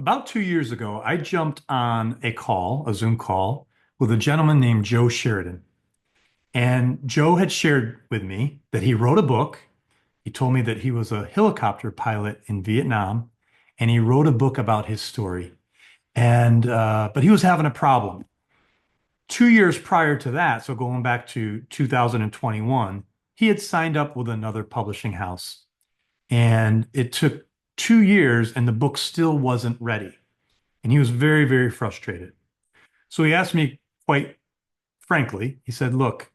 About 2 years ago, I jumped on a Zoom call, with a gentleman named Joe Sheridan. And Joe had shared with me that he wrote a book. He told me that he was a helicopter pilot in Vietnam, and he wrote a book about his story. But he was having a problem. 2 years prior to that, so going back to 2021, he had signed up with another publishing house. And it took 2 years, and the book still wasn't ready. And he was very, very frustrated. So he asked me quite frankly, he said, "Look,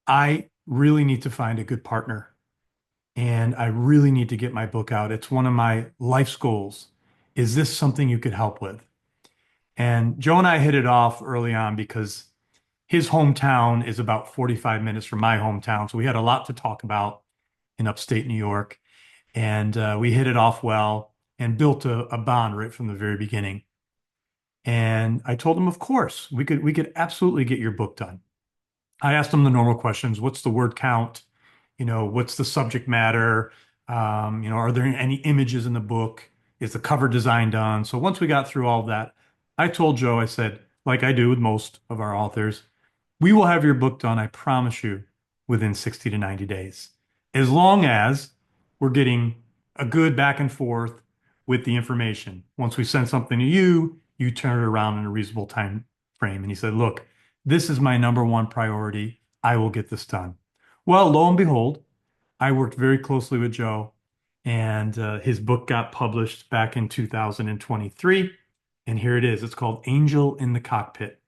I really need to find a good partner, and I really need to get my book out. It's one of my life's goals. Is this something you could help with?" And Joe and I hit it off early on because his hometown is about 45 minutes from my hometown. So we had a lot to talk about in upstate New York. And we hit it off well and built a bond right from the very beginning. And I told him, of course, we could absolutely get your book done. I asked him the normal questions. What's the word count? What's the subject matter? Are there any images in the book? Is the cover design done? So once we got through all of that, I told Joe, I said, like I do with most of our authors, we will have your book done, I promise you, within 60 to 90 days. As long as we're getting a good back and forth with the information. Once we send something to you, you turn it around in a reasonable time frame. And he said, look, this is my number one priority. I will get this done. Well, lo and behold, I worked very closely with Joe, and his book got published back in 2023. And here it is. It's called Angel in the Cockpit.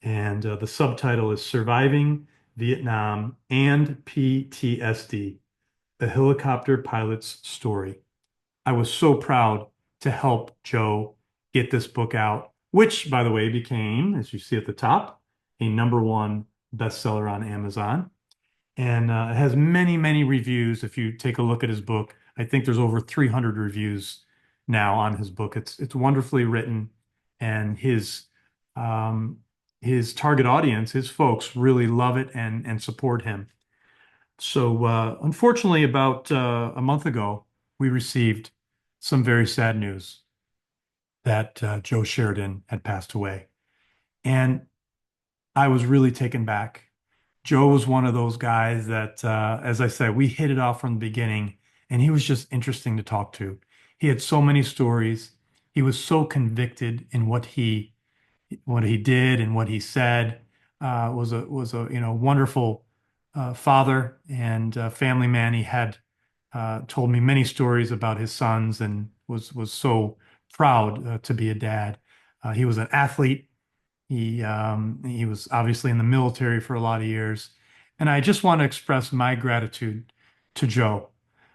And the subtitle is Surviving Vietnam and PTSD, a helicopter pilot's story. I was so proud to help Joe get this book out, which, by the way, became, as you see at the top, a number one bestseller on Amazon. And it has many, many reviews. If you take a look at his book, I think there's over 300 reviews now on his book. It's wonderfully written, and his target audience, his folks, really love it and support him. So, unfortunately, about a month ago, we received some very sad news that Joe Sheridan had passed away. And I was really taken back. Joe was one of those guys that, as I said, we hit it off from the beginning, and he was just interesting to talk to. He had so many stories. He was so convicted in what he did and what he said. Was a wonderful father and family man. He had told me many stories about his sons, and was so proud to be a dad. He was an athlete. He was obviously in the military for a lot of years, and I just want to express my gratitude to Joe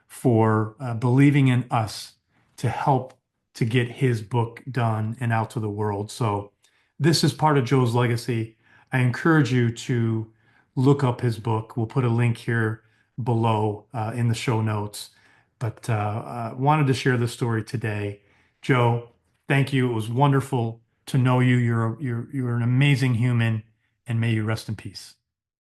for believing in us to help to get his book done and out to the world. So this is part of Joe's legacy. I encourage you to look up his book. We'll put a link here below in the show notes. But wanted to share this story today. Joe, thank you. It was wonderful to know you. You're an amazing human, and may you rest in peace.